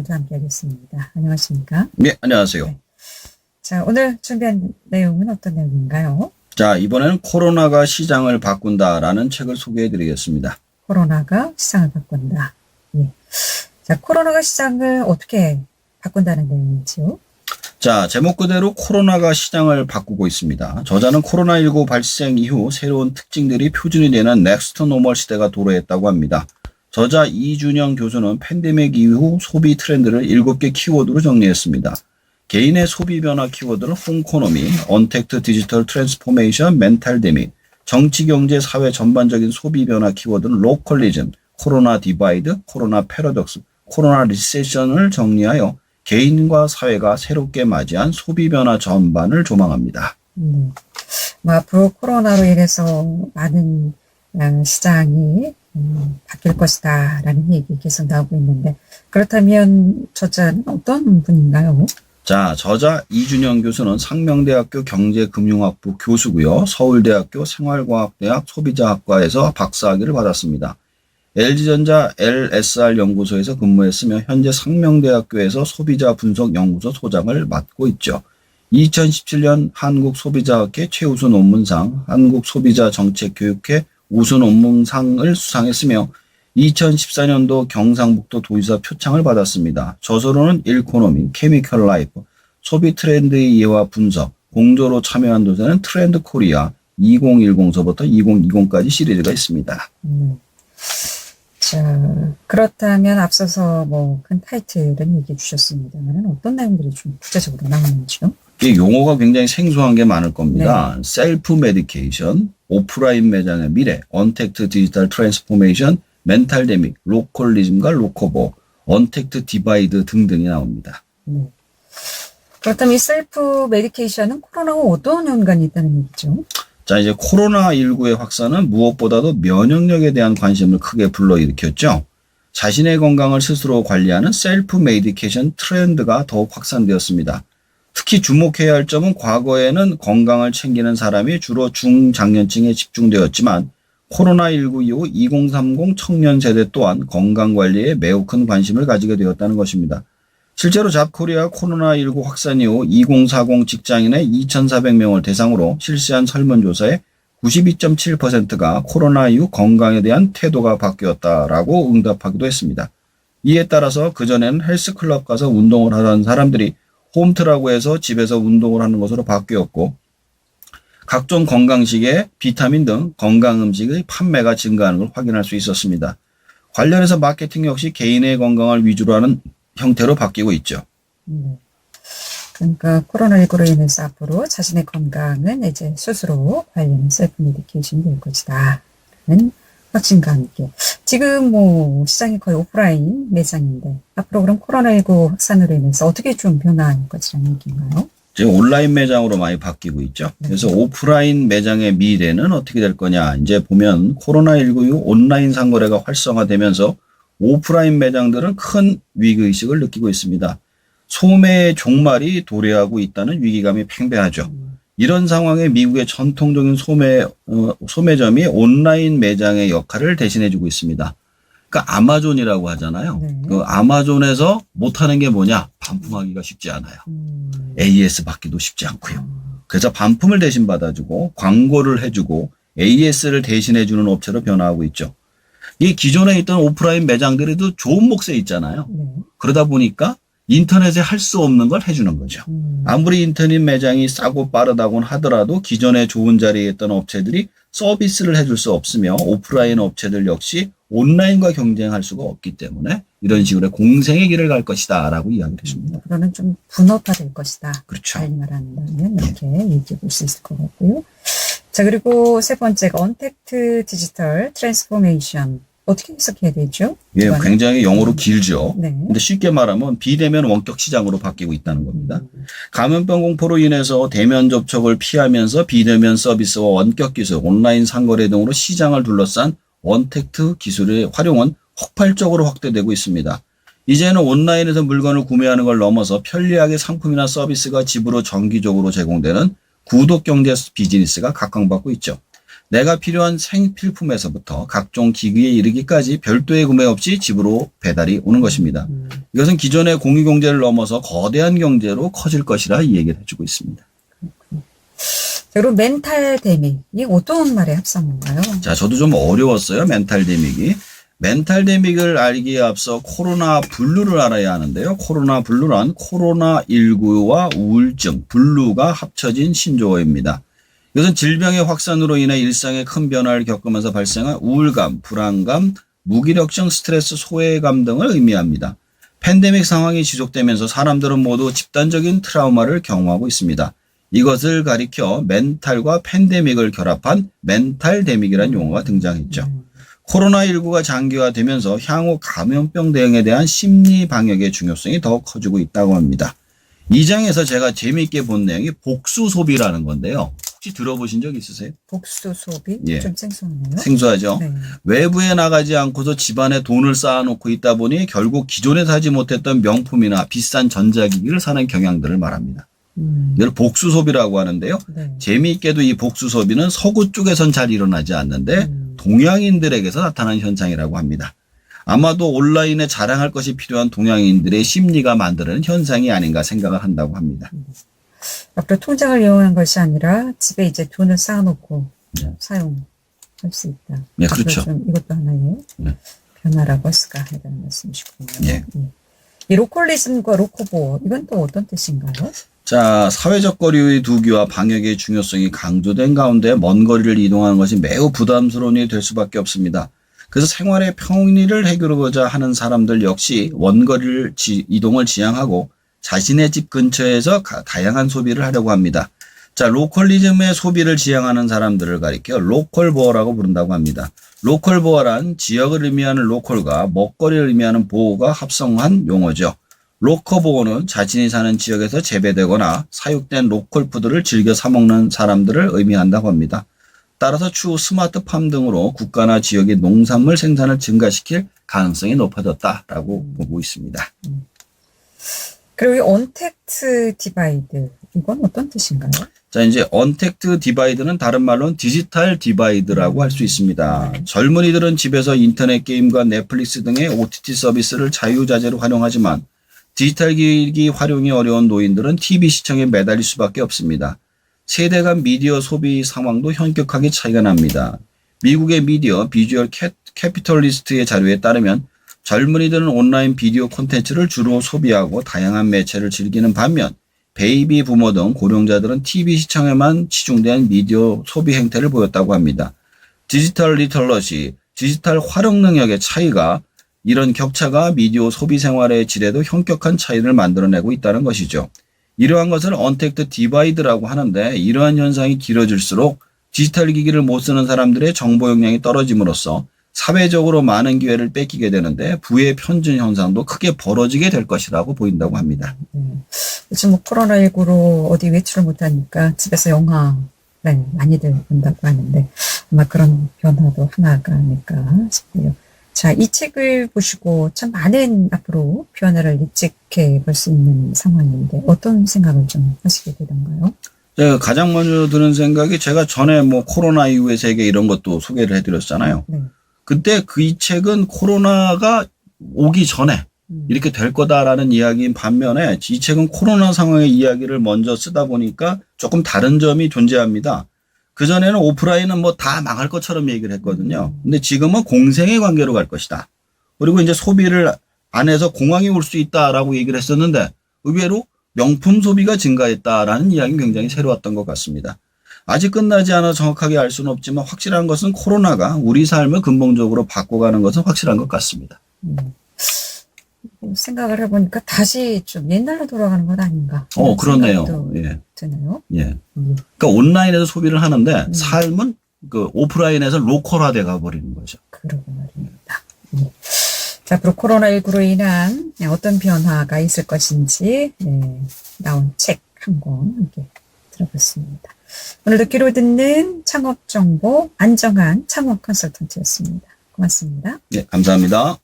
대표님과 함께하겠습니다. 안녕하십니까? 네, 안녕하세요. 네. 자, 오늘 준비한 내용은 어떤 내용인가요? 자, 이번에는 코로나가 시장을 바꾼다라는 책을 소개해 드리겠습니다. 코로나가 시장을 바꾼다. 예. 자, 코로나가 시장을 어떻게 바꾼다는 내용이지요? 자, 제목 그대로 코로나가 시장을 바꾸고 있습니다. 저자는 코로나19 발생 이후 새로운 특징들이 표준이 되는 넥스트 노멀 시대가 도래했다고 합니다. 저자 이준영 교수는 팬데믹 이후 소비 트렌드를 7개 키워드로 정리했습니다. 개인의 소비 변화 키워드는 홈코노미, 언택트 디지털 트랜스포메이션, 멘탈데믹, 정치, 경제, 사회 전반적인 소비 변화 키워드는 로컬리즘, 코로나 디바이드, 코로나 패러독스, 코로나 리세션을 정리하여 개인과 사회가 새롭게 맞이한 소비 변화 전반을 조망합니다. 앞으로 코로나로 인해서 많은 시장이 바뀔 것이다 라는 얘기 계속 나오고 있는데, 그렇다면 저자는 어떤 분인가요? 자, 저자 이준영 교수는 상명대학교 경제금융학부 교수고요. 서울대학교 생활과학대학 소비자학과에서 박사학위를 받았습니다. LG전자 LSR 연구소에서 근무했으며 현재 상명대학교에서 소비자 분석 연구소 소장을 맡고 있죠. 2017년 한국소비자학회 최우수 논문상, 한국소비자정책교육회 우수 논문상을 수상했으며 2014년도 경상북도 도지사 표창을 받았습니다. 저서로는 일코노미, 케미컬 라이프, 소비 트렌드의 이해와 분석, 공조로 참여한 도서는 트렌드 코리아 2010서부터 2020까지 시리즈가 있습니다. 자, 그렇다면 앞서서 큰 타이틀은 얘기해 주셨습니다만 어떤 내용들이 좀 구체적으로 나오는지요? 이 용어가 굉장히 생소한 게 많을 겁니다. 네. 셀프 메디케이션, 오프라인 매장의 미래, 언택트 디지털 트랜스포메이션, 멘탈데믹, 로컬리즘과 로커보, 언택트 디바이드 등등이 나옵니다. 네. 그렇다면 이 셀프 메디케이션은 코로나와 어떤 연관이 있다는 얘기죠? 자, 이제 코로나19의 확산은 무엇보다도 면역력에 대한 관심을 크게 불러일으켰죠. 자신의 건강을 스스로 관리하는 셀프 메디케이션 트렌드가 더욱 확산되었습니다. 특히 주목해야 할 점은 과거에는 건강을 챙기는 사람이 주로 중장년층에 집중되었지만 코로나19 이후 2030 청년 세대 또한 건강관리에 매우 큰 관심을 가지게 되었다는 것입니다. 실제로 잡코리아 코로나19 확산 이후 2040 직장인의 2,400명을 대상으로 실시한 설문조사에 92.7%가 코로나 이후 건강에 대한 태도가 바뀌었다라고 응답하기도 했습니다. 이에 따라서 그전에는 헬스클럽 가서 운동을 하던 사람들이 홈트라고 해서 집에서 운동을 하는 것으로 바뀌었고, 각종 건강식의 비타민 등 건강음식의 판매가 증가하는 걸 확인할 수 있었습니다. 관련해서 마케팅 역시 개인의 건강을 위주로 하는 형태로 바뀌고 있죠. 그러니까 코로나19로 인해서 앞으로 자신의 건강은 이제 스스로 관리하는 셀프 메디케이션이 될 것이다 라는 확신과 함께, 지금 시장이 거의 오프라인 매장인데 앞으로 그럼 코로나19 확산으로 인해서 어떻게 좀 변화할 것이라는 얘기인가요? 지금 온라인 매장으로 많이 바뀌고 있죠. 그래서 오프라인 매장의 미래는 어떻게 될 거냐. 이제 보면 코로나19 이후 온라인 상거래가 활성화되면서 오프라인 매장들은 큰 위기의식을 느끼고 있습니다. 소매의 종말이 도래하고 있다는 위기감이 팽배하죠. 이런 상황에 미국의 전통적인 소매점이 온라인 매장의 역할을 대신해주고 있습니다. 그러니까 아마존이라고 하잖아요. 그 아마존에서 못하는 게 뭐냐? 반품하기가 쉽지 않아요. AS 받기도 쉽지 않고요. 그래서 반품을 대신 받아주고 광고를 해주고 AS를 대신해주는 업체로 변화하고 있죠. 이 기존에 있던 오프라인 매장들에도 좋은 몫에 있잖아요. 그러다 보니까 인터넷에 할 수 없는 걸 해주는 거죠. 아무리 인터넷 매장이 싸고 빠르다고는 하더라도 기존에 좋은 자리에 있던 업체들이 서비스를 해줄 수 없으며 오프라인 업체들 역시 온라인과 경쟁할 수가 없기 때문에 이런 식으로 공생의 길을 갈 것이다 라고 이야기를 했습니다. 그러면 좀 분업화될 것이다. 그렇죠. 달리 말한다면 이렇게 얘기해 볼 수 있을 것 같고요. 자, 그리고 세 번째가 언택트 디지털 트랜스포메이션. 어떻게 해석해야 되죠? 예, 굉장히 영어로 길죠. 네. 근데 쉽게 말하면 비대면 원격 시장으로 바뀌고 있다는 겁니다. 감염병 공포로 인해서 대면 접촉을 피하면서 비대면 서비스와 원격 기술, 온라인 상거래 등으로 시장을 둘러싼 언택트 기술의 활용은 폭발적으로 확대되고 있습니다. 이제는 온라인에서 물건을 구매하는 걸 넘어서 편리하게 상품이나 서비스가 집으로 정기적으로 제공되는 구독 경제 비즈니스가 각광받고 있죠. 내가 필요한 생필품에서부터 각종 기기에 이르기까지 별도의 구매 없이 집으로 배달이 오는 것입니다. 이것은 기존의 공유경제를 넘어서 거대한 경제로 커질 것이라 이 얘기를 해주고 있습니다. 그리고 멘탈 데믹, 이 어떤 말에 합성인가요? 자, 저도 좀 어려웠어요. 멘탈 데믹이. 멘탈 데믹을 알기에 앞서 코로나 블루를 알아야 하는데요. 코로나 블루란 코로나19와 우울증, 블루가 합쳐진 신조어입니다. 이것은 질병의 확산으로 인해 일상에 큰 변화를 겪으면서 발생한 우울감, 불안감, 무기력증, 스트레스, 소외감 등을 의미합니다. 팬데믹 상황이 지속되면서 사람들은 모두 집단적인 트라우마를 경험하고 있습니다. 이것을 가리켜 멘탈과 팬데믹을 결합한 멘탈데믹이라는 용어가 등장했죠. 코로나19가 장기화되면서 향후 감염병 대응에 대한 심리 방역의 중요성이 더 커지고 있다고 합니다. 이 장에서 제가 재미있게 본 내용이 복수 소비라는 건데요. 혹시 들어보신 적 있으세요? 복수 소비? 예. 좀 생소하네요. 생소하죠? 네. 외부에 나가지 않고서 집안에 돈을 쌓아놓고 있다 보니 결국 기존에 사지 못했던 명품이나 비싼 전자기기를 사는 경향들을 말합니다. 이걸 복수 소비라고 하는데요. 네. 재미있게도 이 복수 소비는 서구 쪽에선 잘 일어나지 않는데 동양인들에게서 나타나는 현상이라고 합니다. 아마도 온라인에 자랑할 것이 필요한 동양인들의 심리가 만드는 현상이 아닌가 생각을 한다고 합니다. 앞으로 통장을 이용한 것이 아니라 집에 이제 돈을 쌓아놓고 네. 사용할 수 있다. 네, 그렇죠. 좀 이것도 하나의 네. 변화라고 할 수가 있다는 말씀이시군요. 네. 이 로컬리즘과 로코보, 이건 또 어떤 뜻인가요? 자, 사회적 거리의 두기와 방역의 중요성이 강조된 가운데 먼 거리를 이동하는 것이 매우 부담스러운 일이 될 수밖에 없습니다. 그래서 생활의 편의를 해결하고자 하는 사람들 역시 원거리를 이동을 지향하고 자신의 집 근처에서 다양한 소비를 하려고 합니다. 자, 로컬리즘의 소비를 지향하는 사람들을 가리켜 로컬보어라고 부른다고 합니다. 로컬보어란 지역을 의미하는 로컬과 먹거리를 의미하는 보어가 합성한 용어죠. 로컬보어는 자신이 사는 지역에서 재배되거나 사육된 로컬 푸드를 즐겨 사먹는 사람들을 의미한다고 합니다. 따라서 추후 스마트팜 등으로 국가나 지역의 농산물 생산을 증가시킬 가능성이 높아졌다라고 보고 있습니다. 그리고 이 언택트 디바이드, 이건 어떤 뜻인가요? 자, 이제 언택트 디바이드는 다른 말로는 디지털 디바이드라고 할 수 있습니다. 젊은이들은 집에서 인터넷 게임과 넷플릭스 등의 OTT 서비스를 자유자재로 활용하지만 디지털 기기 활용이 어려운 노인들은 TV 시청에 매달릴 수밖에 없습니다. 세대 간 미디어 소비 상황도 현격하게 차이가 납니다. 미국의 미디어 비주얼 캐피털리스트의 자료에 따르면 젊은이들은 온라인 비디오 콘텐츠를 주로 소비하고 다양한 매체를 즐기는 반면 베이비 부모 등 고령자들은 TV 시청에만 치중된 미디어 소비 행태를 보였다고 합니다. 디지털 리터러시, 디지털 활용 능력의 차이가 이런 격차가 미디어 소비 생활의 질에도 현격한 차이를 만들어내고 있다는 것이죠. 이러한 것을 언택트 디바이드라고 하는데 이러한 현상이 길어질수록 디지털 기기를 못 쓰는 사람들의 정보 역량이 떨어짐으로써 사회적으로 많은 기회를 뺏기게 되는데 부의 편중 현상도 크게 벌어지게 될 것이라고 보인다고 합니다. 요즘 뭐 코로나19로 어디 외출을 못하니까 집에서 영화 많이들 본다고 하는데 아마 그런 변화도 하나가 아닐까 싶고요. 자, 이 책을 보시고 참 많은 앞으로 변화를 예측해 볼 수 있는 상황인데 어떤 생각을 좀 하시게 되던가요? 제가 가장 먼저 드는 생각이 제가 전에 뭐 코로나 이후의 세계 이런 것도 소개를 해드렸잖아요. 네. 그때 이 책은 코로나가 오기 전에 이렇게 될 거다라는 이야기인 반면에 이 책은 코로나 상황의 이야기를 먼저 쓰다 보니까 조금 다른 점이 존재합니다. 그전에는 오프라인은 뭐 다 망할 것처럼 얘기를 했거든요. 근데 지금은 공생의 관계로 갈 것이다. 그리고 이제 소비를 안 해서 공황이 올 수 있다라고 얘기를 했었는데 의외로 명품 소비가 증가했다라는 이야기는 굉장히 새로웠던 것 같습니다. 아직 끝나지 않아 정확하게 알 수는 없지만 확실한 것은 코로나가 우리 삶을 근본적으로 바꿔가는 것은 확실한 것 같습니다. 생각을 해보니까 다시 좀 옛날로 돌아가는 건 아닌가. 그렇네요. 예. 되나요? 예. 그러니까 온라인에서 소비를 하는데 삶은 그 오프라인에서 로컬화돼 가버리는 거죠. 그러고 말입니다. 자, 앞으로 코로나19로 인한 어떤 변화가 있을 것인지 나온 책 한 권 함께 들어봤습니다. 오늘도 귀로 듣는 창업 정보 안정한 창업 컨설턴트였습니다. 고맙습니다. 네, 감사합니다.